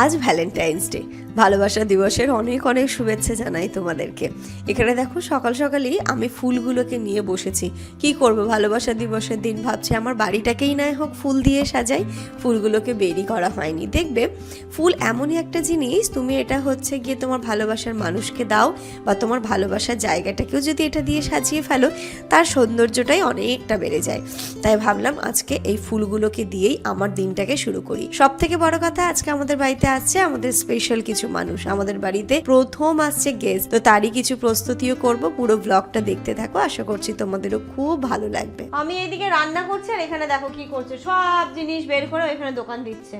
আজ Valentine's day, ভালোবাসা দিবসের অনেক অনেক শুভেচ্ছা জানাই তোমাদেরকে। এখানে দেখো সকাল সকালই আমি ফুলগুলোকে নিয়ে বসেছি। কি করব, ভালোবাসা দিবসের দিন ভাবছি আমার বাড়িটাকেই নয় হোক ফুল দিয়ে সাজাই। ফুলগুলোকে বেরি করা হয়নি। দেখবে ফুল এমনই একটা জিনিস, তুমি এটা হচ্ছে গিয়ে তোমার ভালোবাসার মানুষকে দাও বা তোমার ভালোবাসার জায়গাটাকেও যদি এটা দিয়ে সাজিয়ে ফেলো, তার সৌন্দর্যটাই অনেকটা বেড়ে যায়। তাই ভাবলাম আজকে এই ফুলগুলোকে দিয়েই আমার দিনটাকে শুরু করি। সব থেকে বড় কথা, আজকে আমাদের বাড়িতে আসছে আমাদের স্পেশাল কিছু মানুষ। আমাদের বাড়িতে প্রথম আসছে গেস্ট, তো তারই কিছু প্রস্তুতিও করব। পুরো ব্লগটা দেখতে থাকো, আশা করছি তোমাদেরও খুব ভালো লাগবে। আমি এইদিকে রান্না করছি আর এখানে দেখো কি করছে, সব জিনিস বের করে এখানে দোকান দিচ্ছে।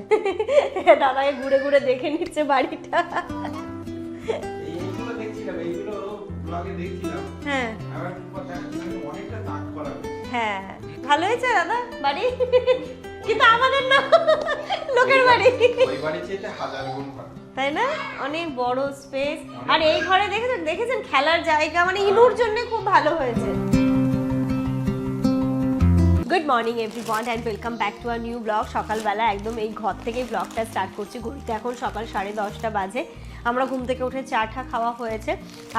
দাদাকে ঘুরে ঘুরে দেখে নিচ্ছে বাড়িটা। এইগুলো দেখছিলাম, এইগুলো ব্লগে দেখছিলাম। হ্যাঁ আবার অনেকটা দাগ করা। হ্যাঁ ভালো হয়েছে দাদা বাড়ি, কিন্তু আমাদের না, লোকের বাড়ি। ওই বাড়ি চেয়ে হাজার গুণ ভালো, তাই না? অনেক বড় স্পেস। আর এই ঘরে দেখেছেন খেলার জায়গা, মানে ইনুর জন্য খুব ভালো হয়েছে। Good morning everyone and welcome back to our new blog. সকালবেলা একদম এই ঘর থেকেই ব্লগটা স্টার্ট করছি। ঘড়িতে এখন সকাল 10:30 বাজে। আমরা ঘুম থেকে উঠে চা খাওয়া হয়েছে।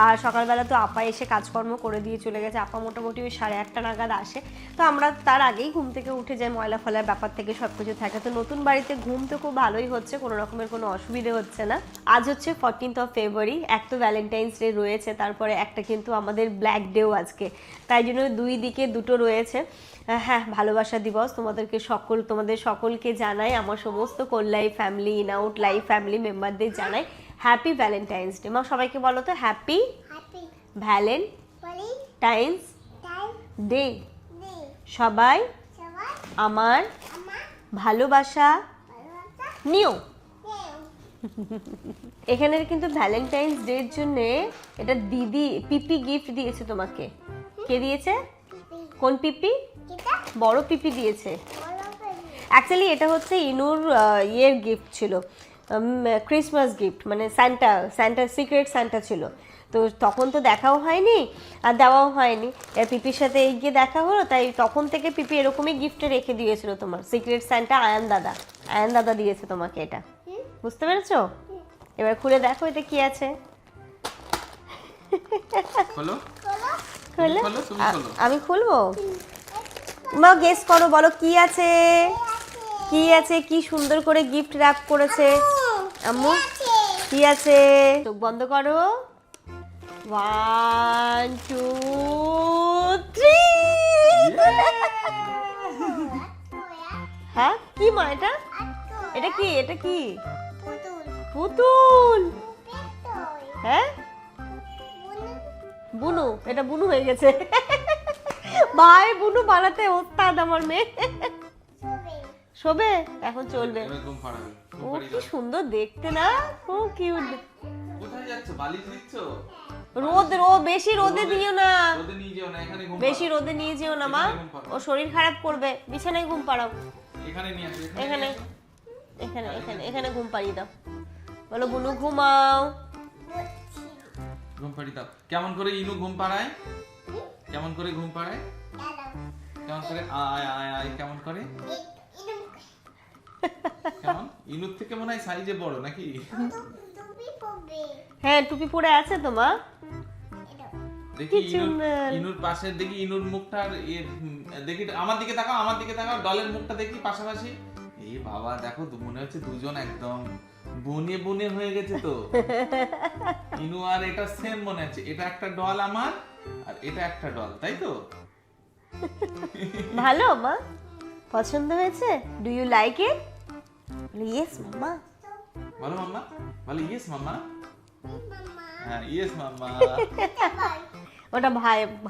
আর সকালবেলা তো আপা এসে কাজকর্ম করে দিয়ে চলে গেছে। আপা মোটামুটি ওই 8:30 নাগাদ আসে। তো আমরা তার আগেই ঘুম থেকে উঠে যাই, ময়লা ফলার ব্যাপার থেকে সব কিছু থাকে। তো নতুন বাড়িতে ঘুম তো খুব ভালোই হচ্ছে, কোনো রকমের কোনো অসুবিধে হচ্ছে না। আজ হচ্ছে 14th ফেব্রুয়ারি। এক তো ভ্যালেন্টাইন্স ডে রয়েছে, তারপরে একটা কিন্তু আমাদের ব্ল্যাক ডেও আজকে, তাই জন্য দুই দিকে দুটো রয়েছে। হ্যাঁ, ভালোবাসা দিবস তোমাদের সকলকে জানাই, আমার সমস্ত Kalyan family, in out life family মেম্বারদের জানাই হ্যাপি ভ্যালেন্টাইন্স ডে। মা সবাইকে বলো তো হ্যাপি ভ্যালেন্টাইন্স ডে। সবাই আমার ভালোবাসা নিও। এখানের কিন্তু ভ্যালেন্টাইন্স ডের জন্য এটা দিদি পিপি গিফট দিয়েছে তোমাকে। কে দিয়েছে? কোন পিপি? বড় পিপি দিয়েছে। অ্যাকচুয়ালি এটা হচ্ছে ইনুর ইয়ের গিফট ছিল, ক্রিসমাস গিফট, মানে স্যান্টা সিক্রেট স্যান্টা ছিল। তো তখন তো দেখাও হয়নি আর দেওয়াও হয়নি। পিপির সাথে এগিয়ে দেখা হলো, তাই তখন থেকে পিপি এরকমই গিফটে রেখে দিয়েছিল তোমার সিক্রেট স্যান্টা। আয়ান দাদা দিয়েছে তোমাকে এটা, বুঝতে পেরেছো? এবার খুলে দেখো এটা কি আছে। আমি খুলবো? মা গেস করো, বলো কি আছে, কি সুন্দর করে গিফট র‍্যাপ করেছে আম্মু। কি আছে? চোখ বন্ধ করো। 1 2 3। হ্যাঁ কি মা এটা কি পুতুল? হ্যাঁ বুনু, এটা বুনু হয়ে গেছে। ভাই বুনু বানাতে ওস্তাদ আমার মেয়ে। শোবে এখন, চলবে। ও কি সুন্দর দেখতে না, খুব কিউট। কোথায় যাচ্ছ? বালিশ দিচ্ছ? বেশি রোদে দিও না, বেশি রোদে নিয়ে যেও না মা, ও শরীর খারাপ করবে। বিছানায় ঘুম পাড়াও, এখানে ঘুম পাড়িয়ে দাও। বলো বুনু ঘুমাও। ঘুম পাড়িয়ে দাও। কেমন করে ইনু ঘুম পাড়ায়? কেমন করে ঘুম পাড়ায়? কেমন করে? আয় আয় আয়। কেমন করে? কেমন? ইনুর থেকে মনে হয় সাইজে বড় নাকি? হ্যাঁ টুপি পরে আছে তো মা। দেখি ইনুর পাশে, দেখি ইনুর মুখটা, দেখি আমার দিকে তাকাও, ডলের মুখটা দেখি পাশাপাশি। এই বাবা দেখো, মনে হচ্ছে দুজন একদম বনে হয়ে গেছে তো। ইনু আর এটা সেম মনে হচ্ছে। এটা একটা ডল আমার, আর এটা একটা ডল, তাই তো? ভালো মা, পছন্দ হয়েছে? Do you like it? Yes mamma বলো। মাম্মা বলো। Yes mamma. হ্যাঁ ইয়েস মাম্মা। ওটা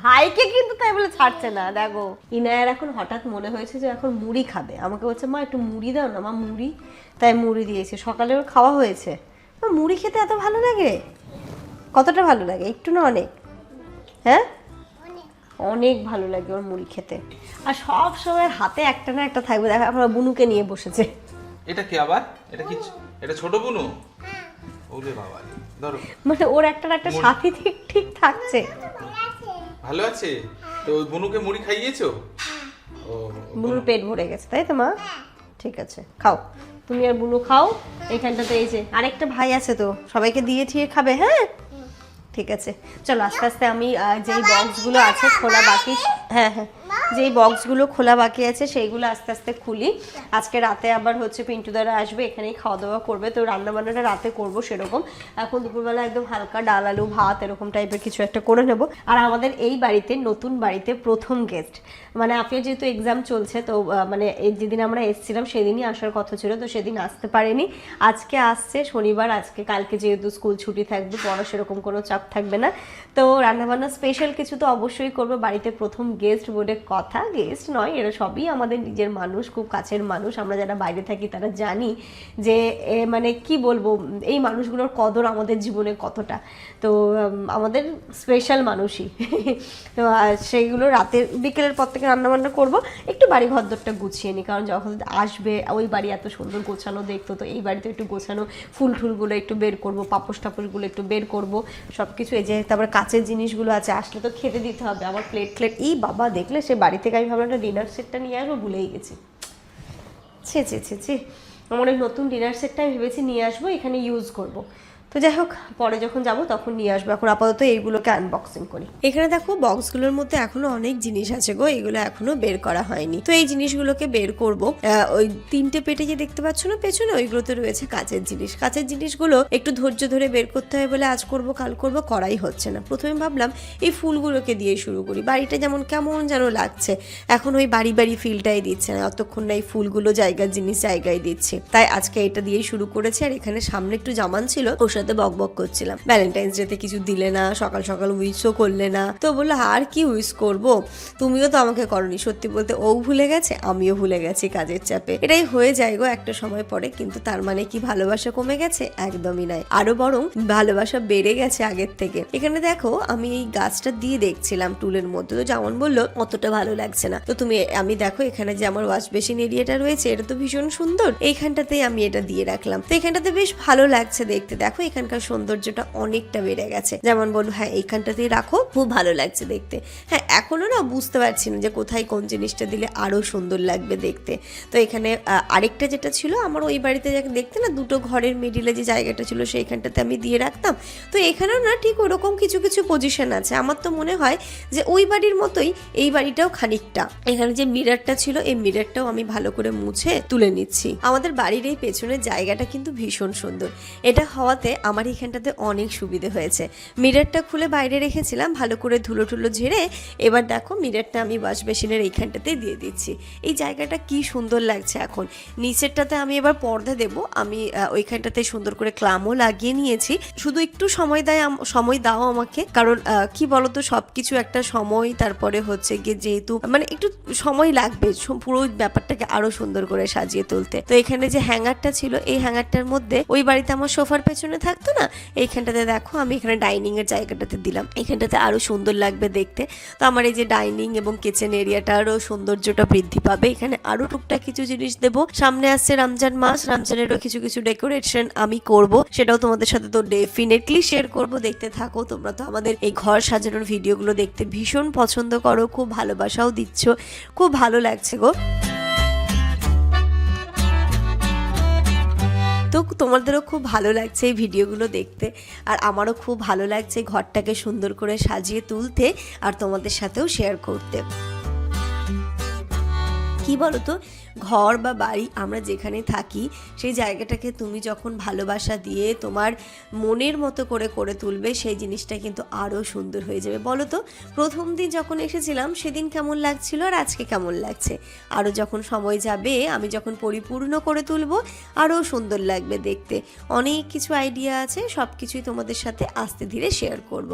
ভাইকে কিন্তু তাই বলে ছাড়ছে না। দেখো ইনায়ার এখন হঠাৎ মনে হয়েছে যে এখন মুড়ি খাবে। আমাকে বলছে মা একটু মুড়ি দাও না। মা মুড়ি, তাই মুড়ি দিয়েছে। সকালে ওর খাওয়া হয়েছে। মুড়ি খেতে এত ভালো লাগে? কতটা ভালো লাগে? একটু না অনেক? হ্যাঁ অনেক ভালো লাগে ওর মুড়ি খেতে। আর সব সময় হাতে একটা না একটা থাকবে। দেখো এখন বুনুকে নিয়ে বসেছে। এটা কি আবার? এটা কি? এটা ছোট বুনু? ওরে বাবা, ধরো। মানে ওর একটা সাথী ঠিক থাকছে। ভালো আছে তো? ওই বুনুকে মুড়ি খাইয়েছো? বুনুর পেট ভরে গেছে তাই তো মা? ঠিক আছে খাও। তুমি আর বুনু খাও। এইখানটাতে এই যে আরেকটা ভাই আছে, তো সবাইকে দিয়ে ঠিয়ে খাবে। হ্যাঁ ঠিক আছে, চলো আস্তে আস্তে আমি যেই বক্সগুলো আছে খোলা বাকি, হ্যাঁ হ্যাঁ, যেই বক্সগুলো খোলা বাকি আছে সেইগুলো আস্তে আস্তে খুলি। আজকে রাতে আবার হচ্ছে পিন্টুদারা আসবে, এখানেই খাওয়া দাওয়া করবে, তো রান্নাবান্নাটা রাতে করবো সেরকম। এখন দুপুরবেলা একদম হালকা ডাল আলু ভাত এরকম টাইপের কিছু একটা করে নেব। আর আমাদের এই বাড়িতে, নতুন বাড়িতে প্রথম গেস্ট, মানে আফিয়া যেহেতু এক্সাম চলছে, তো মানে যেদিন আমরা এসেছিলাম সেদিনই আসার কথা ছিল, তো সেদিন আসতে পারেনি। আজকে আসছে শনিবার, আজকে কালকে যেহেতু স্কুল ছুটি থাকবে, পড়া সেরকম কোনো চাপ থাকবে না, তো রান্নাবান্না স্পেশাল কিছু তো অবশ্যই করবে। বাড়িতে প্রথম গেস্ট বলে কথা, গেস্ট নয়, এরা সবই আমাদের নিজের মানুষ, খুব কাছের মানুষ। আমরা যারা বাইরে থাকি তারা জানি যে মানে কি বলবো, এই মানুষগুলোর কদর আমাদের জীবনে কতটা, তো আমাদের স্পেশাল মানুষই। তো সেইগুলো রাতের বিকেলের পর থেকে রান্নাবান্না করবো, একটু বাড়ি ঘরদরটা গুছিয়ে নিই, কারণ যখন আসবে ওই বাড়ি এত সুন্দর গোছানো দেখতো, তো এই বাড়িতে একটু গোছানো, ফুল টুলগুলো একটু বের করবো, পাপোশ টাপোশগুলো একটু বের করবো, সব কিছু। এই যে তারপরে কাচের জিনিসগুলো আছে, আসলে তো খেতে দিতে হবে। আমার প্লেট এই বাবা দেখলে সে বাড়ি থেকে আমি ভাবলাম একটা ডিনার সেটটা নিয়ে আসবো, ভুলেই গেছি। ছি আমার ওই নতুন ডিনার সেটটা আমি ভেবেছি নিয়ে আসবো, এখানে ইউজ করব। তো যাই হোক, পরে যখন যাব তখন নিয়ে আসবো। এখন আপাতত এইগুলোকে আনবক্সিং করি। এখানে দেখো বক্সগুলোর মধ্যে এখনো অনেক জিনিস আছে গো, এগুলো এখনো বের করা হয়নি, তো এই জিনিসগুলোকে বের করব। ওই 3টে পেটে যে দেখতে পাচ্ছ না পেছনে, ওইগুলোতে রয়েছে কাচের জিনিস। কাচের জিনিসগুলো একটু ধৈর্য ধরে বের করতে হয় বলে আজ করব কাল করব করাই হচ্ছে না। প্রথমে ভাবলাম এই ফুলগুলোকে দিয়ে শুরু করি, বাড়িটা যেমন কেমন যেন লাগছে, এখন ওই বাড়ি বাড়ি ফিলটাই দিচ্ছে না, অতক্ষণ না এই ফুলগুলো জায়গার জিনিস জায়গায় দিচ্ছে, তাই আজকে এটা দিয়েই শুরু করেছি। আর এখানে সামনে একটু জামান ছিল, ওর সাথে বকবক করছিলাম, ভ্যালেন্টাইন্স ডেতে কিছু দিলে না, সকাল সকাল উইশও করলে না, তো বললো আর কি উইশ করব, তুমিও তো আমাকে করনি। সত্যি বলতে ও ভুলে গেছে, আমিও ভুলে গেছি কাজের চাপে, এটাই হয়ে যায় গো একটা সময় পরে। কিন্তু তার মানে কি ভালোবাসা কমে গেছে? একদমই নয়, আরো বরং ভালোবাসা বেড়ে গেছে আগের থেকে। এখানে দেখো আমি এই গাছটা দিয়ে দেখছিলাম টুলের মধ্যে, তো যেমন বললো অতটা ভালো লাগছে না, তো আমি দেখো এখানে যে আমার ওয়াশ বেসিন এরিয়াটা রয়েছে এটা তো ভীষণ সুন্দর, এইখানটাতেই আমি এটা দিয়ে রাখলাম, তো এখানটাতে বেশ ভালো লাগছে দেখতে। দেখো এখানকার সৌন্দর্যটা অনেকটা বেড়ে গেছে। যেমন বলবো হ্যাঁ এইখানটাতেই রাখো, খুব ভালো লাগছে দেখতে। হ্যাঁ এখনো না বুঝতে পারছি না যে কোথায় কোন জিনিসটা দিলে আরো সুন্দর লাগবে দেখতে। তো এখানে আরেকটা যেটা ছিল আমার ওই বাড়িতে দেখতে না, দুটো ঘরের মিডিলে যে জায়গাটা ছিল সেইখানটাতে আমি দিয়ে রাখতাম, তো এখানেও না ঠিক ওরকম কিছু কিছু পজিশন আছে। আমার তো মনে হয় যে ওই বাড়ির মতোই এই বাড়িটাও খানিকটা। এখানে যে মিররটা ছিল এই মিররটাও আমি ভালো করে মুছে তুলে নিচ্ছি। আমাদের বাড়ির এই পেছনের জায়গাটা কিন্তু ভীষণ সুন্দর, এটা হওয়াতে আমার এখানটাতে অনেক সুবিধে হয়েছে। মিররটা খুলে বাইরে রেখেছিলাম, ভালো করে ধুলো টুলো ঝেড়ে এবার দেখো মিররটা আমি ওয়াশ বেসিনের এইখানটাতে দিয়ে দিচ্ছি। এই জায়গাটা কি সুন্দর লাগছে। এখন নিচেরটাতে আমি এবার পর্দা দেব, আমি ওইখানটাতে সুন্দর করে ক্লামও লাগিয়ে নিয়েছি। শুধু একটু সময় দাও আমাকে, কারণ কি বলতো সবকিছু একটা সময়, তারপরে হচ্ছে গিয়ে যেহেতু মানে একটু সময় লাগবে পুরো ব্যাপারটাকে আরো সুন্দর করে সাজিয়ে তুলতে। তো এখানে যে হ্যাঙ্গারটা ছিল, এই হ্যাঙ্গারটার মধ্যে ওই বাড়িতে আমার সোফার পেছনে থাকতো না, এইখানটাতে দেখো আমি এখানে ডাইনিং এর জায়গাটাতে দিলাম, এখানটাতে আরো সুন্দর লাগবে দেখতে। তো আমার এই যে ডাইনিং এবং কিচেন এরিয়াটা আরো সৌন্দর্যটা বৃদ্ধি পাবে। এখানে আরো টুকটাক কিছু জিনিস দেবো। সামনে আসছে রমজান মাস, রমজানেরও কিছু কিছু ডেকোরেশন আমি করব, সেটাও তোমাদের সাথে তো ডেফিনেটলি শেয়ার করব, দেখতে থাকো। তোমরা তো আমাদের এই ঘর সাজানোর ভিডিওগুলো দেখতে ভীষণ পছন্দ করো, খুব ভালোবাসাও দিচ্ছ, খুব ভালো লাগছে গো। তো তোমাদেরও খুব ভালো লাগছে এই ভিডিওগুলো দেখতে, আর আমারও খুব ভালো লাগছে ঘরটাকে সুন্দর করে সাজিয়ে তুলতে আর তোমাদের সাথেও শেয়ার করতে। কি বলো তো, ঘর বা বাড়ি আমরা যেখানে থাকি সেই জায়গাটাকে তুমি যখন ভালোবাসা দিয়ে তোমার মনের মতো করে করে তুলবে, সেই জিনিসটা কিন্তু আরও সুন্দর হয়ে যাবে। বলো তো প্রথম দিন যখন এসেছিলাম সেদিন কেমন লাগছিল আর আজকে কেমন লাগছে, আরও যখন সময় যাবে আমি যখন পরিপূর্ণ করে তুলবো আরও সুন্দর লাগবে দেখতে। অনেক কিছু আইডিয়া আছে, সব কিছুই তোমাদের সাথে আস্তে ধীরে শেয়ার করব।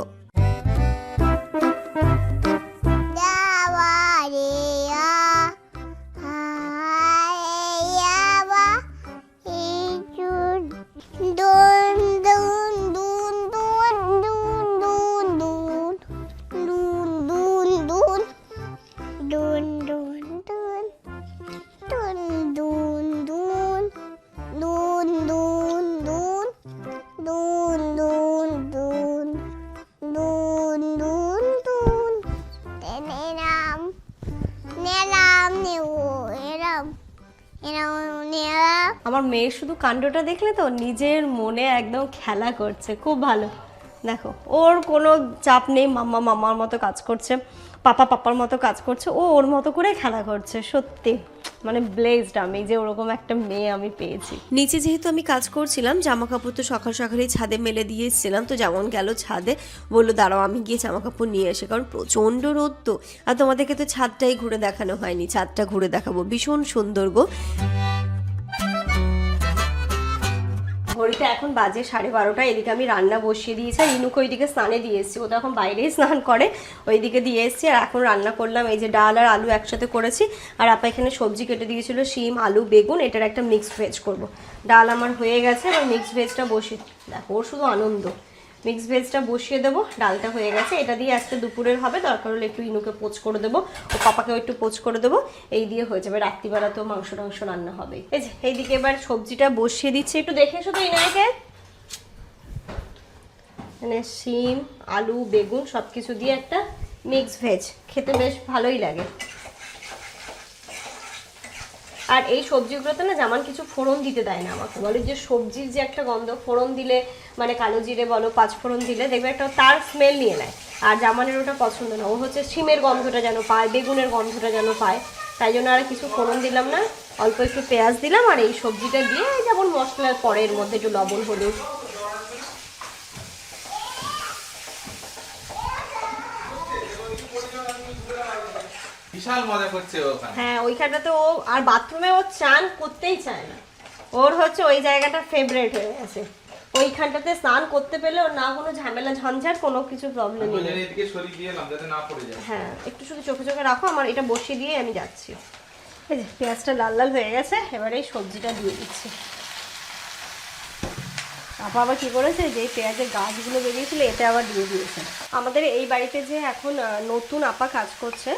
আমার মেয়ের শুধু কাণ্ডটা দেখলে তো নিজের মনে একদম খেলা করছে, খুব ভালো। দেখো ওর কোনো চাপ নেই, মাম্মা মাম্মার মতো কাজ করছে, পাপা পাপার মতো কাজ করছে, ও ওর মতো করে খেলা করছে। সত্যি মানে ব্লেসড আমি যে ওরকম একটা মেয়ে আমি পেয়েছি। নিচে যেহেতু আমি কাজ করছিলাম, জামা কাপড় তো সকাল সকালেই ছাদে মেলে দিয়ে এসেছিলাম, তো যেমন গেল ছাদে, বললো দাঁড়াও আমি গিয়ে জামা কাপড় নিয়ে আসি, কারণ প্রচণ্ড রোদ তো। আর তোমাদেরকে তো ছাদটাই ঘুরে দেখানো হয়নি, ছাদটা ঘুরে দেখাবো, ভীষণ সুন্দর গো। ঘড়িতে এখন বাজে 12:30, এদিকে আমি রান্না বসিয়ে দিয়েছি, আর ইনুকে ওইদিকে স্নানে দিয়ে এসেছি, ও তো এখন বাইরেই স্নান করে, ওইদিকে দিয়ে এসেছি। আর এখন রান্না করলাম, এই যে ডাল আর আলু একসাথে করেছি, আর আপা এখানে সবজি কেটে দিয়েছিল, শিম আলু বেগুন, এটার একটা মিক্সড ভেজ করব। ডাল আমার হয়ে গেছে, এবার মিক্সড ভেজটা বসিয়ে, দেখো ওর শুধু আনন্দ, মিক্স ভেজটা বসিয়ে দেবো, ডালটা হয়ে গেছে, এটা দিয়ে আজকে দুপুরের হবে, দরকার হলে একটু ইনুকে পোচ করে দেবো, ও পাপাকেও একটু পোচ করে দেবো, এই দিয়ে হয়ে যাবে। রাত্রিবেলা তো মাংস টাংস রান্না হবে। এই যে এইদিকে এবার সবজিটা বসিয়ে দিচ্ছি, একটু দেখে এসো তো ইনাকে। মানে শিম আলু বেগুন সব কিছু দিয়ে একটা মিক্স ভেজ, খেতে বেশ ভালোই লাগে। আর এই সবজিগুলোতে না যেমন কিছু ফোড়ন দিতে দেয় না আমাকে, বলে যে সবজির যে একটা গন্ধ, ফোড়ন দিলে মানে কালো জিরে বলো, পাঁচ ফোড়ন দিলে দেখবে একটা তার স্মেল নিয়ে নেয়, আর জামানের ওটা পছন্দ না, ও হচ্ছে শিমের গন্ধটা যেন পায়, বেগুনের গন্ধটা যেন পায়, তাই জন্য আর কিছু ফোড়ন দিলাম না, অল্প একটু পেঁয়াজ দিলাম, আর এই সবজিটা দিয়ে যেমন মশলার পরে এর মধ্যে একটু লবণ হলুদ। বিশাল মজা করছে ওখানে। হ্যাঁ ওইখানটাতে ও, আর বাথরুমে ও চান করতেই চায় না, ওর হচ্ছে ওই জায়গাটা ফেভারিট হয়ে গেছে, ওইখানটাতে স্নান করতে পেলে ওর না কোনো ঝামেলা ঝঞ্ঝাট, কোনো কিছু প্রবলেম নেই। এদিকে সরিয়ে দিলাম যাতে না পড়ে যায়। হ্যাঁ একটু শুধু চোখে চোখে রাখো, আমার এটা বসিয়ে দিয়ে আমি যাচ্ছি। এই যে পেঁয়াজটা লাল লাল হয়ে গেছে, এবারে এই সবজিটা দিয়ে দিচ্ছি। আপা আবার কী করেছে, যে পেঁয়াজের গাছগুলো বেরিয়েছিল এটা আবার দিয়ে দিয়েছে। আমাদের এই বাড়িতে যে এখন নতুন আপা কাজ করছে,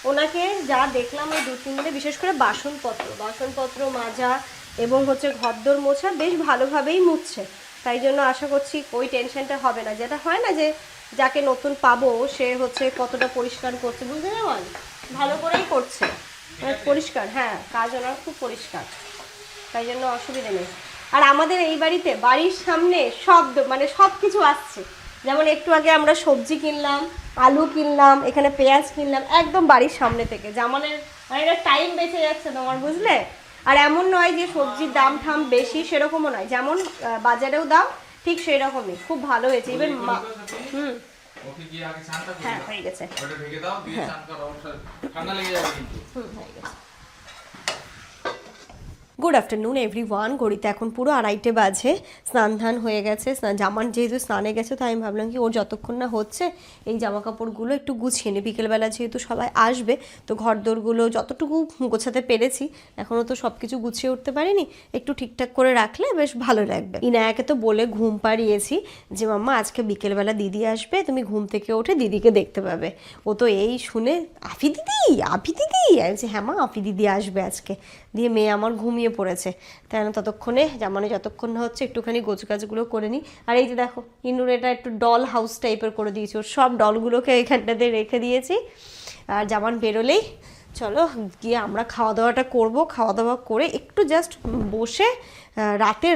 ওনাকে যা দেখলাম এই 2-3 দিনে, বিশেষ করে বাসনপত্র মাজা এবং হচ্ছে ঘরদোর মোছা বেশ ভালোভাবেই মুছছে, তাই জন্য আশা করছি ওই টেনশনটা হবে না, যেটা হয় না যে যাকে নতুন পাবো সে হচ্ছে কতটা পরিষ্কার করছে, বুঝতে পারবেন, ভালো করেই করছে, পরিষ্কার। হ্যাঁ কাজ ওনার খুব পরিষ্কার, তাই জন্য অসুবিধা নেই। আর আমাদের এই বাড়িতে বাড়ির সামনে সব মানে সব কিছু আসছে, যেমন একটু আগে আমরা সবজি কিনলাম, আলু কিনলাম, এখানে পেঁয়াজ কিনলাম, একদম বাড়ির সামনে থেকে, যেমন মানে এটা টাইম বেঁচে যাচ্ছে তোমার, বুঝলে। আর এমন নয় যে সবজির দাম ঠাম বেশি, সেরকমও নয়, যেমন বাজারেও দাম ঠিক সেই রকমই, খুব ভালো হয়েছে। ইভেন ওকে কি আগে শান্ত করে হ্যাঁ হয়ে গেছে, ওটা ঢেকে দাও, দিয়ে শান্ত করো, ঠান্ডা লেগে যাবে কিন্তু। হয়ে গেছে। গুড আফটারনুন এভরিওয়ান, ঘড়িতে এখন পুরো 2:30 বাজে, স্নান ধান হয়ে গেছে, জামান যেহেতু স্নানে গেছে, তাই আমি ভাবলাম কি ওর যতক্ষণ না হচ্ছে এই জামা কাপড়গুলো একটু গুছিয়ে নিই, বিকেলবেলা যেহেতু সবাই আসবে, তো ঘরদোরগুলো যতটুকু গোছাতে পেরেছি, এখনও তো সব কিছু গুছিয়ে উঠতে পারিনি, একটু ঠিকঠাক করে রাখলে বেশ ভালো লাগবে। ইনায়াকে তো বলে ঘুম পাড়িয়েছি যে মাম্মা আজকে বিকেলবেলা দিদি আসবে, তুমি ঘুম থেকে উঠে দিদিকে দেখতে পাবে। ও তো এই শুনে আফি দিদি আমি বলছি হ্যাঁ মা আফি দিদি আসবে আজকে, দিয়ে মেয়ে আমার ঘুমিয়ে পড়েছে, তাই না ততক্ষণে জামানে যতক্ষণ না হচ্ছে একটুখানি গোছগাছগুলো করে নিই। আর এই যে দেখো ইনুর এটা একটু ডল হাউস টাইপের করে দিয়েছি, ওর সব ডলগুলোকে এখানটাতে রেখে দিয়েছি, আর জামান বেরোলেই চলো গিয়ে আমরা খাওয়া দাওয়াটা করবো, খাওয়া দাওয়া করে একটু জাস্ট বসে রাতে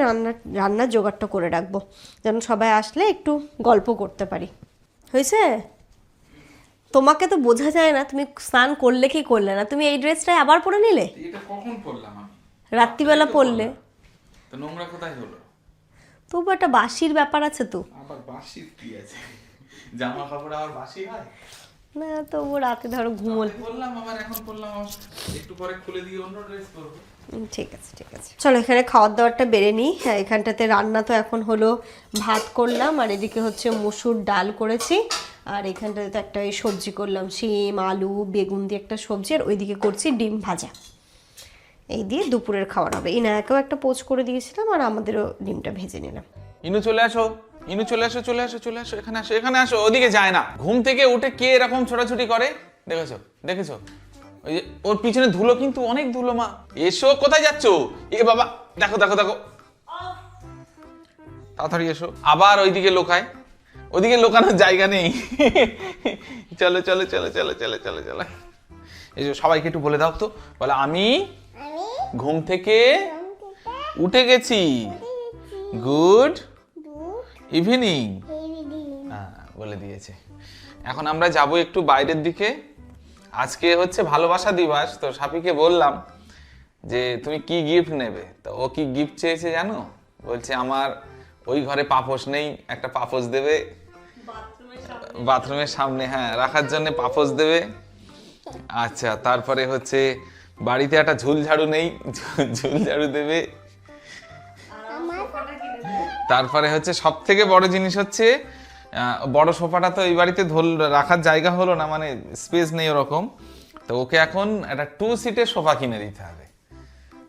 রান্নার জোগাড়টা করে রাখবো, যেন সবাই আসলে একটু গল্প করতে পারি। হয়েছে? তোমাকে তো বোঝা যায় না তুমি স্নান করলে কি করলে না, তুমি এই ড্রেসটাই আবার পরে নিলে? এটা কখন পরলাম আমি? রাত্রিবেলা পরলে তো নোংরা কোথায় হলো? তবু একটা বাসির ব্যাপার আছে তো। আবার বাসি কি আছে? জামা কাপড় আবার বাসি হয় না, তবু রাতে ধরো ঘুমোলে বললাম, আবার এখন বললাম একটু পরে খুলে দিয়ে অন্য ড্রেস পরবো। ঠিক আছে ঠিক আছে, চলো এখানে খাওয়ার দাওয়ারটা বেড়ে নিই। হ্যাঁ এখানটাতে রান্না তো এখন হলো, ভাত করলাম, আর এদিকে হচ্ছে মসুর ডাল করেছি, আর এখানটাতে তো একটা এই সবজি করলাম, শিম আলু বেগুন দিয়ে একটা সবজি, আর ওইদিকে করছি ডিম ভাজা। এই দিয়ে দুপুরের খাওয়ার হবে। ইনায়াকেও একটা পোচ করে দিয়েছিলাম, আর আমাদেরও ডিমটা ভেজে নিলাম। ইনু চলে আসো, ইনু চলে আসো, চলে আসো, চলে আসো, এখানে আসো, এখানে আসো। ওদিকে যায় না, ঘুম থেকে উঠে কে এরকম ছোটাছুটি করে দেখেছো দেখেছো? ওই যে ওর পিছনে ধুলো, কিন্তু অনেক ধুলো। মা এসো, কোথায় যাচ্ছো? এ বাবা দেখো দেখো দেখো, তাড়াতাড়ি এসো। আবার ওইদিকে লোকায়, ওইদিকে লোকানোর জায়গা নেই। চলো চলো চলো চলো চলো চলো চলো, এসো। সবাইকে একটু বলে দাও তো, বলে আমি ঘুম থেকে উঠে গেছি। গুড ইভিনিং বলে দিয়েছে। এখন আমরা যাব একটু বাইরের দিকে। আজকে হচ্ছে ভালোবাসা দিবস, তো সাপিকে বললাম যে তুমি কি গিফট নেবে, তো ও কি গিফট চেয়েছে জানো? বলছে আমার ওই ঘরে পাপোশ নেই, একটা পাপোশ দেবে বাথরুমের সামনে, হ্যাঁ রাখার জন্য পাপোশ দেবে। আচ্ছা, তারপরে হচ্ছে বাড়িতে একটা ঝুল ঝাড়ু নেই, ঝুল ঝাড়ু দেবে। তারপরে হচ্ছে সব থেকে বড় জিনিস হচ্ছে বড় সোফাটা তো এই বাড়িতে রাখার জায়গা হলো না, মানে স্পেস নেই ওরকম, তো ওকে এখন একটা 2 সিটের সোফা কিনে দিতে হবে।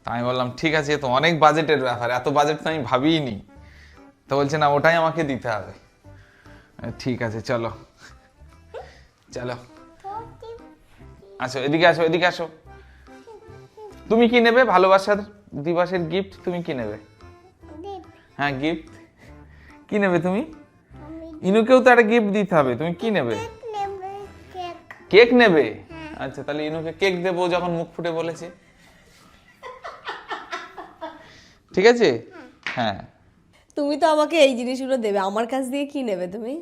তা আমি বললাম ঠিক আছে, তো অনেক বাজেটের ব্যাপার, এত বাজেট তো আমি ভাবিনি। তো বলছে না ওটাই আমাকে দিতে হবে। ঠিক আছে চলো চলো, আসো এদিকে, আসো এদিকে আসো। তুমি কি নেবে ভালোবাসার দিবসের গিফট? তুমি কি নেবে? হ্যাঁ গিফট কি নেবে তুমি? ইনুকেও তো একটা গিফট দিতে হবে, তুমি কি নেবে? কেক নেবে? আচ্ছা তাহলে ইনুকে কেক দেবো যখন মুখ ফুটে বলেছে। ঠিক আছে হ্যাঁ। তুমি তো আমাকে এই জিনিসগুলো দেবে, আমার কাছ দিয়ে কি নেবে তুমি?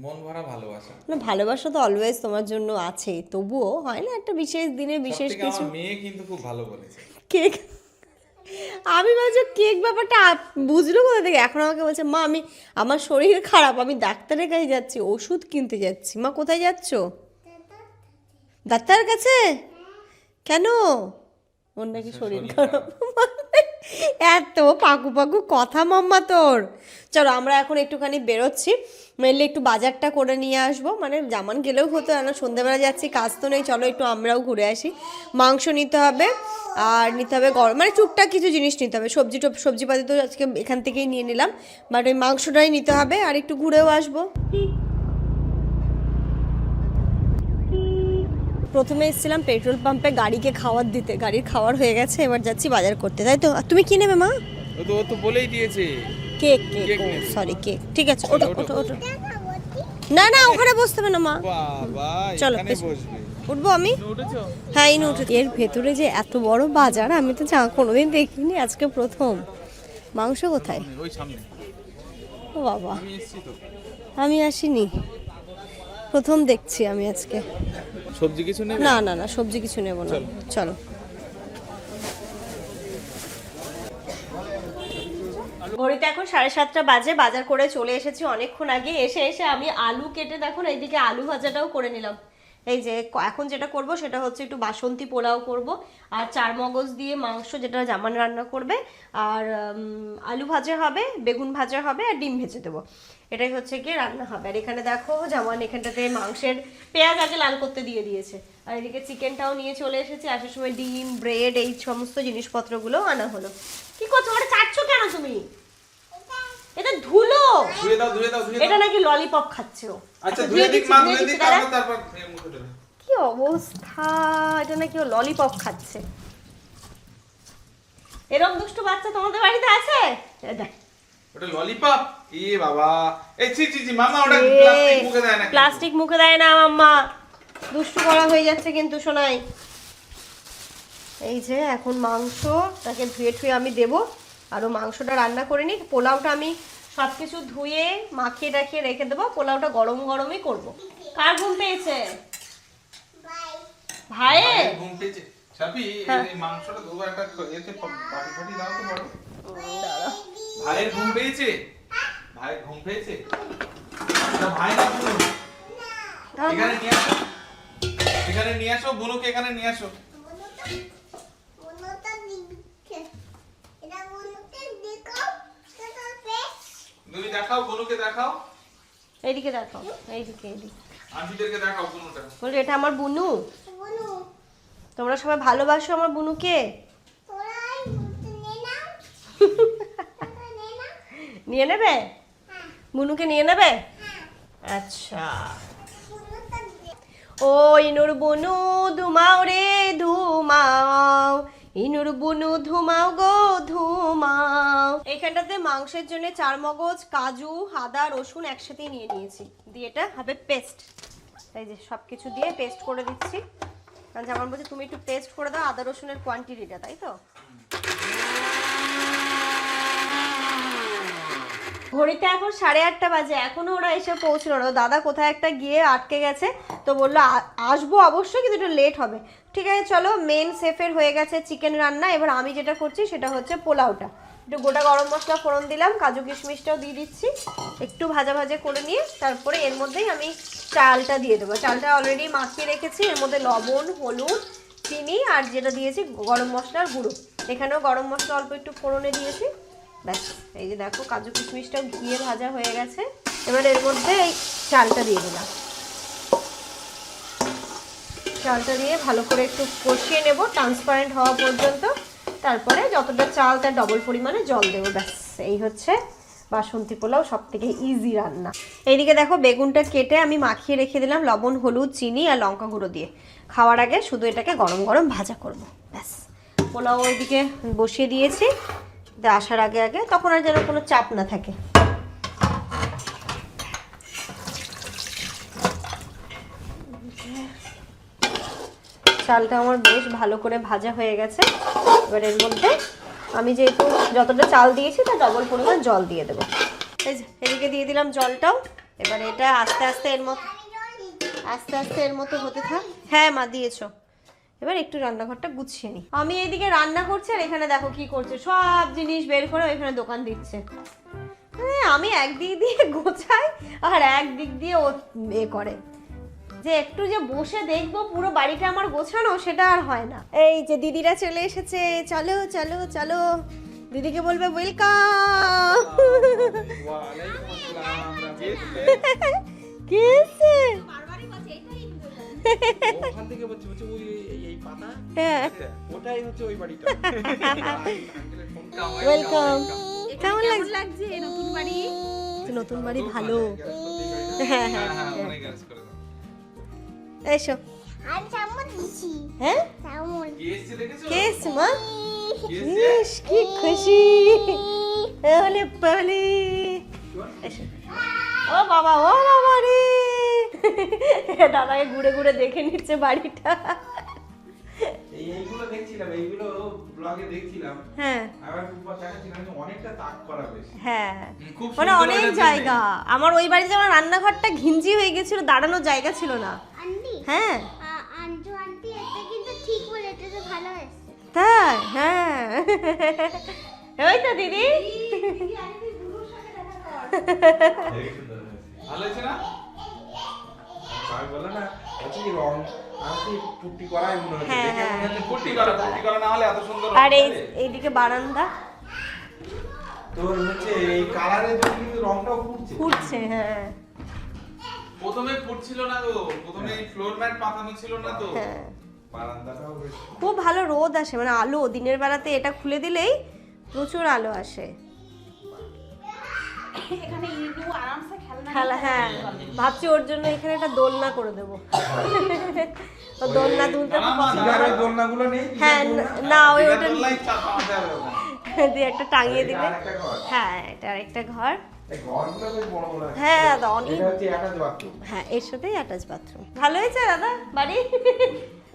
মন ভরা ভালোবাসা। না ভালোবাসা তো অলওয়েজ তোমার জন্য আছে, তবুও হয় না একটা বিশেষ দিনে বিশেষ কিছু। আমার মেয়ে কিন্তু খুব ভালো বলেছে। কেক, আমি ভাবছি কেক ব্যাপারটা বুঝলো কোথা থেকে, এখন আমাকে বলছে মা আমি আমার শরীর খারাপ, আমি ডাক্তারের কাছে যাচ্ছি, ওষুধ কিনতে যাচ্ছি। মা কোথায় যাচ্ছ? ডাক্তারের কাছে? কেন? ওর নাকি শরীর খারাপ। এত পাকু পাকু কথা মাম্মা তোর। চলো আমরা এখন একটুখানি বেরোচ্ছি, মেনলি একটু বাজারটা করে নিয়ে আসবো, মানে জামান গেলেও হতো না, সন্ধ্যাবেলা যাচ্ছি কাজ তো নেই, চলো একটু আমরাও ঘুরে আসি। মাংস নিতে হবে আর নিতে হবে গরম, মানে টুকটাক কিছু জিনিস নিতে হবে, সবজিপাতি তো আজকে এখান থেকেই নিয়ে নিলাম, বাট ওই মাংসটাই নিতে হবে আর একটু ঘুরেও আসবো। প্রথমে এসেছিলাম পেট্রোল পাম্পে গাড়িকে খাবার দিতে, গাড়ির খাবার হয়ে গেছে, এবার যাচ্ছি বাজার করতে, তাই তো? আর তুমি কি নেবে মা? ও তো বলেই দিয়েছে কেক, সরি কেক, ঠিক আছে ওঠো ওঠো ওঠো। না না ওখানে বসতে হবে না মা, চলো উঠবো আমি। হ্যাঁ ইনু উঠে। এর ভেতরে যে এত বড় বাজার আমি তো কোনোদিন দেখিনি, আজকে প্রথম। মাংস কোথায়? ও বাবা আমি আসিনি, প্রথম দেখছি আমি আজকে। সবজি কিছু নেবে? না না না সবজি কিছু নেব না, চলো। ঘড়িতে এখন 7:30 বাজে, বাজার করে চলে এসেছি অনেকক্ষণ আগে। এসে আমি আলু কেটে দেখুন এইদিকে আলু ভাজাটাও করে নিলাম। এই যে এখন যেটা করব সেটা হচ্ছে একটু বাসন্তী পোলাও করব, আর 4 মগজ দিয়ে মাংস যেটা জামান রান্না করবে, আর আলু ভাজা হবে, বেগুন ভাজা হবে, আর ডিম ভেজে দেবো। এটাই হচ্ছে কি রান্না হবে। আর এখানে দেখো জামান এখানটাতে মাংসের পেঁয়াজ আগে লাল করতে দিয়ে দিয়েছে, আর এদিকে চিকেনটাও নিয়ে চলে এসেছি। আসার সময় ডিম, ব্রেড, এই সমস্ত জিনিসপত্রগুলো আনা হলো। কি করছো ওটা চাটছো কেন তুমি? এটা ধুলো, ধুয়ে দাও ধুয়ে দাও ধুয়ে দাও। এটা নাকি ললিপপ খাচ্ছে ও। আচ্ছা ধুয়ে দিক মা, ধুয়ে দিক, তারপর মুখে দেবে। কি অবস্থা, এটা নাকি ও ললিপপ খাচ্ছে। এরকম দুষ্টু বাচ্চা তোমাদের বাড়িতে আছে? দেখ ওটা ললিপপ। এ বাবা, এই ছি ছি ছি মামা, ওটা প্লাস্টিক মুখে দেয় না, প্লাস্টিক মুখে দেয় না মাম্মা, দুষ্টু করা হয়ে যাচ্ছে কিন্তু শোনাই। এই যে এখন মাংসটাকে ধুয়ে ঠুয়ে আমি দেবো, আরও মাংসটা রান্না করে নিই। পোলাওটা আমি সব কিছু ধুয়ে মাখিয়ে রাখিয়ে রেখে দেবো, পোলাওটা গরম গরমই করব। কার ঘুম পেয়েছে? ভাইয়ের ঘুম পেয়েছে। সাপি এই মাংসটা ধোবা, একটা এতে বাটি ফাটি দাও তো বড়। ভাইয়ের ঘুম পেয়েছে? ভাইয়ের ঘুম পেয়েছে? না ভাই না বুনু, এখানে নিয়ে আসো, এখানে নিয়ে আসো বুনুকে, এখানে নিয়ে আসো। তুমি দেখাও বুনুকে, দেখাও এইদিকে দেখাও, এইদিকে এইদিকে আন্টিদেরকে দেখাও বুনুটা। বলি এটা আমার বুনু, তোমরা সবাই ভালোবাসো আমার বুনুকে। নিয়ে নেবে বুনুকে, নিয়ে নেবে? আচ্ছা ও ইনুর বুনু ধুমাও রে ধুমাও, ইনুর বুনু ধুমাও গো ধুমাও। এখানটাতে মাংসের জন্য 4 মগজ, কাজু, আদা, রসুন একসাথে নিয়ে নিয়েছি, দিয়ে এটা হবে পেস্ট। এই যে সব কিছু দিয়ে পেস্ট করে দিচ্ছি, কারণ যেমন বলছি তুমি একটু পেস্ট করে দাও আদা রসুনের কোয়ান্টিটিটা, তাই তো? ঘড়িতে এখন 8:30 বাজে, এখনো ওরা এসে পৌঁছলো না। দাদা কোথায় একটা গিয়ে আটকে গেছে, তো বললো আসবো অবশ্যই, কিন্তু একটু লেট হবে। ঠিক আছে চলো, মেন শেফের হয়ে গেছে চিকেন রান্না। এবার আমি যেটা করছি সেটা হচ্ছে পোলাওটা। একটু গোটা গরম মশলা ফোড়ন দিলাম, কাজু কিশমিশটাও দিয়ে দিচ্ছি, একটু ভাজা ভাজা করে নিয়ে তারপরে এর মধ্যেই আমি চালটা দিয়ে দেবো। চালটা অলরেডি মাখিয়ে রেখেছি, এর মধ্যে লবণ, হলুদ, চিনি আর যেটা দিয়েছি গরম মশলার গুঁড়ো। এখানেও গরম মশলা অল্প একটু ফোড়নে দিয়েছি। ব্যাস, এই যে দেখো কাজু কিশমিশটাও ঘিয়ে ভাজা হয়ে গেছে। এবার এর মধ্যে এই চালটা দিয়ে দিলাম। চালটা দিয়ে ভালো করে একটু কষিয়ে নেব ট্রান্সপারেন্ট হওয়া পর্যন্ত। তারপরে যতটা চাল তার ডবল পরিমাণে জল দেবো। ব্যাস, এই হচ্ছে বাসন্তী পোলাও, সব থেকে ইজি রান্না। এইদিকে দেখো বেগুনটা কেটে আমি মাখিয়ে রেখে দিলাম লবণ, হলুদ, চিনি আর লঙ্কা গুঁড়ো দিয়ে। খাওয়ার আগে শুধু এটাকে গরম গরম ভাজা করব। ব্যাস, পোলাও ওইদিকে বসিয়ে দিয়েছি আসার আগে আগে, তখন আর যেন কোনো চাপ না থাকে। চালটা আমার বেশ ভালো করে ভাজা হয়ে গেছে। এবার এর মধ্যে আমি যেহেতু যতটা চাল দিয়েছি তার ডবল পরিমাণ জল দিয়ে দেবো। এই যে এদিকে দিয়ে দিলাম জলটাও। এবার এটা আস্তে আস্তে এর মতো হতে থাক। হ্যাঁ মা দিয়েছো। এবার একটু রান্নাঘরটা গুছিয়ে নিই। আমি এইদিকে রান্না করছি আর এখানে দেখো কি করছে, সব জিনিস বের করে ওইখানে দোকান দিচ্ছে। আমি একদিক দিয়ে গোছাই আর একদিক দিয়ে ও এ করে, যে একটু যে বসে দেখবো পুরো বাড়িটা আমার গোছানো, সেটা আর হয় না। এই যে দিদিরা চলে এসেছে, চলো চলো চলো, দিদিকে বলবে ওয়েলকাম। কি হচ্ছে? ওখান থেকে বলছে ওই এই পাতা, হ্যাঁ ওটাই হচ্ছে ওই বাড়িটা। ওয়েলকাম। কেমন লাগছে নতুন বাড়ি? নতুন বাড়ি ভালো। হ্যাঁ হ্যাঁ এসো। আর চামচ দিছি। হ্যাঁ চামচ। কে এসছে মা? ইস কি খুশি। ওলে পালে। এসো। ও বাবা রে। দাদাকে ঘুরে ঘুরে দেখে নিচ্ছে বাড়িটা। এইগুলো দেখছিলাম, এইগুলো ব্লগে দেখছিলাম। হ্যাঁ আবার উপর দেখাচ্ছিলাম যে অনেকটা তাক করা বেশি। হ্যাঁ খুব মানে সুন্দর অনেক একটা জায়গা। আমার ওই বাড়িতে আমার রান্নাঘরটা ঘিঞ্জি হয়ে গেছিল, দাঁড়ানোর জায়গা ছিল না। আন্টি হ্যাঁ আন্টু আন্টি এটা কিন্তু ঠিক বলে, এটা তো ভালো হয়েছে। তাই হ্যাঁ ওই তো দিদি। ভালো হয়েছে না? আমি বললাম না হচ্ছে কি রং আমি পুট্টি করাই মনে হচ্ছে, হ্যাঁ, দেখে মনে হচ্ছে পুট্টি করা না হলে এত সুন্দর আর এইদিকে বারান্দা তোর হচ্ছে এই কালারের জন্য কিন্তু রংটাও ফুটছে। ফুটছে। হ্যাঁ প্রথমে ফুটছিল না গো, প্রথমে ফ্লোর ম্যাট পাতানো ছিল না তো। হ্যাঁ বারান্দাটাও বেশ খুব ভালো রোদ আসে, মানে আলো দিনের বেলাতে এটা খুলে দিলেই প্রচুর আলো আসে। এখানে ইনু আরামসে খেলা, হ্যাঁ ভাবছি ওর জন্য এখানে একটা দোলনা করে দেবো। ও দোলনা দুলতে খুব পছন্দ সিগারের করে। দোলনাগুলো নেই? হ্যাঁ না ওই ওটা লাইট চাপ পাওয়া যাবে না। দিয়ে একটা টাঙিয়ে দিলে। আরেকটা ঘর। হ্যাঁ এটা আরেকটা ঘর। এই ঘরগুলো বেশ বড় বড় আছে। হ্যাঁ দাদা অনেক। এটা হচ্ছে অ্যাটাচ বাথরুম। হ্যাঁ এর সাথেই অ্যাটাচ বাথরুম। ভালো হয়েছে দাদা বাড়ি,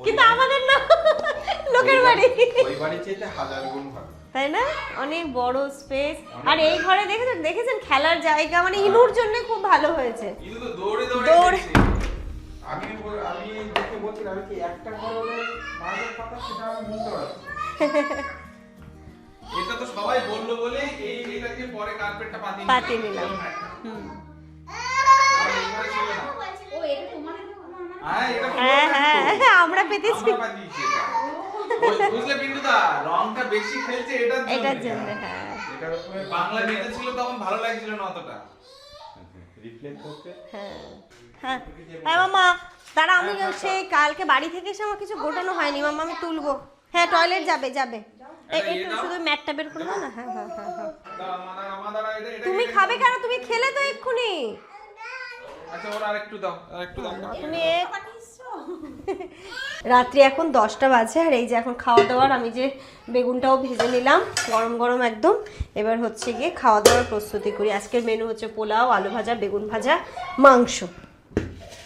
কিন্তু আমাদের না, লোকের বাড়ি। ওই বাড়ির চাইতে হাজার গুণ ভালো। তাই না? অনেক বড় স্পেস। আর এই ঘরে দেখেছেন খেলার জায়গা, মানে ইনুর জন্য খুব ভালো হয়েছে। কিন্তু তো দৌড়ে দৌড়ে দৌড়ে। গেছে। আমি দেখে বলছিলাম আমি কি একটা ঘর হলে মাঝের কথা সেটা আমি বুঝতে পারছি। এটা তো সবাই বললো বলে এইটাকে পরে কার্পেটটা পাতিয়ে নিলাম। হুম। আর এই ঘরে ছিল না। ও এটা তোমার হ্যাঁ এটা হ্যাঁ হ্যাঁ আমরা পেতেছি আমরা পাতিয়েছি এটা। বুঝলে পিন্টুদা, রংটা বেশি খেলছে এটার জন্য। হ্যাঁ এটার উপরে বাংলা নিতে ছিল তখন ভালো লাগছিল না অতটা। রিফ্লেক্ট করতে হ্যাঁ হ্যাঁ হ্যাঁ মামা দাঁড়া, আমি সেই কালকে বাড়ি থেকে এসে আমার কিছু গোটানো হয়নি মামা, আমি তুলবো। হ্যাঁ টয়লেট যাবে একটু শুধু ম্যাটটা বের করে দাও না। হ্যাঁ হ্যাঁ হ্যাঁ হ্যাঁ দাঁড়া, এটা তুমি খাবে কেন? তুমি খেলে তো এক্ষুনি। আচ্ছা ওর আরেকটু দাও। তুমি রাত্রি এখন 10টা বাজে, আর এই যে এখন খাওয়া দাওয়ার আমি যে বেগুনটাও ভেজে নিলাম গরম গরম একদম। এবার হচ্ছে গিয়ে খাওয়া দাওয়ার প্রস্তুতি করি। আজকের মেনু হচ্ছে পোলাও, আলু ভাজা, বেগুন ভাজা, মাংস,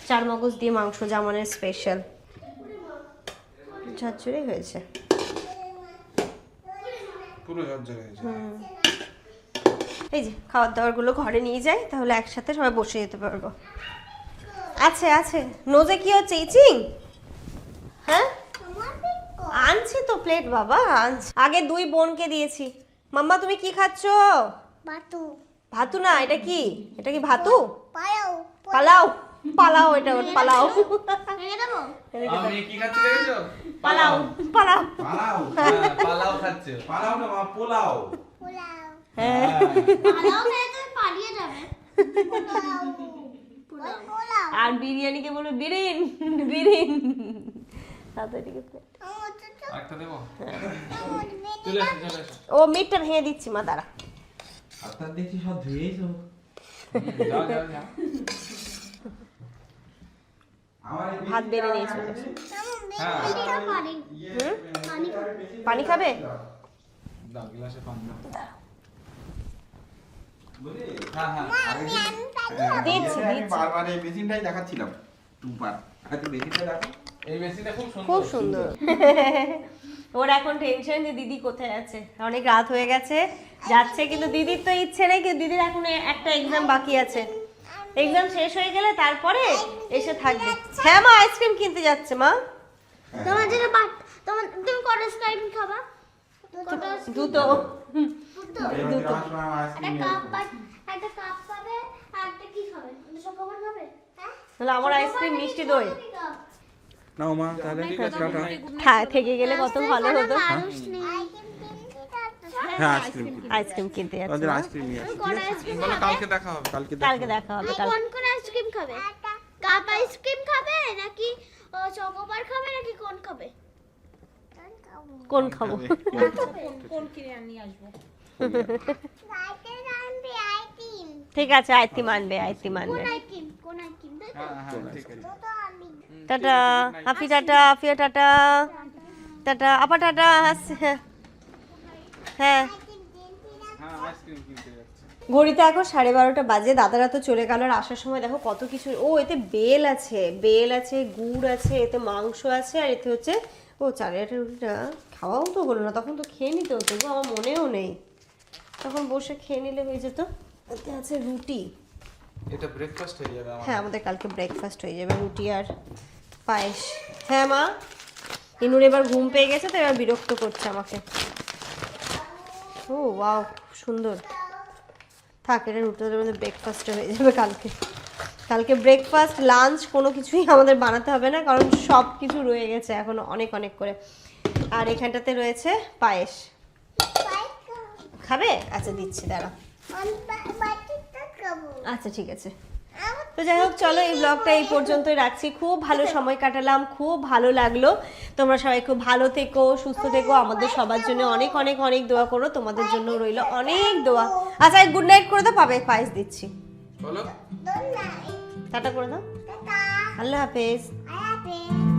চারমগজ দিয়ে মাংস, জামানের স্পেশাল। ঝরঝরে হয়েছে পুরো ঝরঝরে হয়েছে। এই যে খাবার দাবারগুলো ঘরে নিয়ে যাই, তাহলে একসাথে সবাই বসে যেতে পারবো। আছে আছে, নোজে কি হচ্ছে ইচিং? হ্যাঁ আনছি তো প্লেট বাবা, আনছি। আগে দুই বোনকে দিয়েছি। মাম্মা তুমি কি খাচ্ছো? বাতু ভাতু না, এটা কি? এটা কি ভাতু? পায়াও পালাও, পালাও, এটা ওর পালাও। ভেঙে দেবো। আমি কি খাচ্ছি দেখেছো? পালাও, পালাও। পালাও পালাও খাচ্ছে। পালাও না মা, পোলাও। পোলাও হ্যাঁ পালাও খেলে তুমি পালিয়ে যাবে। পোলাও পোলাও আর বিরিয়ানিকে বলবে বিরিন, বিরিন। তাড়াতাড়ি plate। একটা দেবো? চলে এসো, চলে এসো। ও মিটটা ভেঙে দিচ্ছি মা, দাঁড়া। আপনার দেখছি সব ধুয়েইছো। যাও, যাও, যাও। আমার এই ভাত বেড়ে নিয়েছি। হ্যাঁ। পানি খাবে? দাও, গ্লাসে পানি দাও। বুঝলি? হ্যাঁ, হ্যাঁ। দিচ্ছি, আমি দিচ্ছি। বারবার এই মেশিনটাই দেখাচ্ছিলাম। টুপার। আচ্ছা মেশিনটা দেখো। এই মেশিনটা খুব সুন্দর। খুব সুন্দর। ওর এখন টেনশন যে দিদি কোথায় আছে, অনেক রাত হয়ে গেছে, যাচ্ছে, কিন্তু দিদির তো ইচ্ছে নেই, কিন্তু দিদির এখন একটা এক্সাম বাকি আছে। এক্সাম শেষ হয়ে গেলে তারপরে এসে থাকবে। হ্যাঁ মা, আইসক্রিম কিনতে যাচ্ছে মা। তোমার জন্য তুমি কত আইসক্রিম খাবা? দুটো। এবার আমার সময় আমার একটা আইসক্রিম নিয়ে কাপ আসবো। একটা কাপ খাবে আর একটা কি খাবে? সব খাবার খাবে? হ্যাঁ তাহলে আমার আইসক্রিম মিষ্টি দই নাও মা তাহলে থেকে গেলে কত ভালো হতো। মানুষ নেই। হ্যাঁ আইসক্রিম আইসক্রিম কিনতে যাচ্ছে তাদের মা। আইসক্রিম নিয়ে আসি। কোন আইসক্রিম বলো কালকে দেখা হবে। কালকে কালকে দেখা হবে। কাল কোন আইসক্রিম খাবে? কাপ আইসক্রিম খাবে নাকি চকোবার খাবে নাকি কোন খাবে? কোন খাবো? ঠিক আছে, আইসক্রিম আনবে, আইসক্রিম আনবে। কোন আইসক্রিম? হ্যাঁ, হ্যাঁ, ঠিক আছে। Tata Hafi, tata Afia, tata tata আপা, টাটা। হ্যাঁ হ্যাঁ, আইসক্রিম কিনতে যাচ্ছে। ঘড়িতে এখন 12:30 বাজে। দাদারা তো চলে গেল, আর আসার সময় দেখো কত কিছু। ও এতে বেল আছে, বেল আছে, গুড় আছে, এতে মাংস আছে, আর এতে হচ্ছে ও চালের রুটিটা খাওয়াও তো হলো না, তখন তো খেয়ে নিতে হতো গো, আমার মনেও নেই, তখন বসে খেয়ে নিলে হয়ে যেত। এতে আছে রুটি। এটা ব্রেকফাস্ট হয়ে যাবে আমার। হ্যাঁ আমাদের কালকে ব্রেকফাস্ট হয়ে যাবে, রুটি আর পায়েস। হ্যাঁ মা, ইনুর এবার ঘুম পেয়ে গেছে তো এবার বিরক্ত করছে আমাকে। ও ওয়াও, সুন্দর। থাক, এটা রুটির মধ্যে ব্রেকফাস্ট হয়ে যাবে কালকে। কালকে ব্রেকফাস্ট লাঞ্চ কোনো কিছুই আমাদের বানাতে হবে না, কারণ সব কিছু রয়ে গেছে এখনো অনেক অনেক করে। আর এখানটাতে রয়েছে পায়েস। খাবে? আচ্ছা দিচ্ছি, দাঁড়া। আচ্ছা ঠিক আছে। তো যাই হোক, চলো এই ব্লগটা এই পর্যন্তই রাখছি। খুব ভালো সময় কাটালাম, খুব ভালো লাগলো। তোমরা সবাই খুব ভালো থেকো, সুস্থ থেকো, আমাদের সবার জন্য অনেক অনেক অনেক দোয়া করো। তোমাদের জন্য রইলো অনেক দোয়া। আচ্ছা গুড নাইট করে দাও, পাবে পায়েস দিচ্ছি। বলো। টাটা করে দাও। আল্লাহ হাফেজ। আল্লাহ হাফেজ।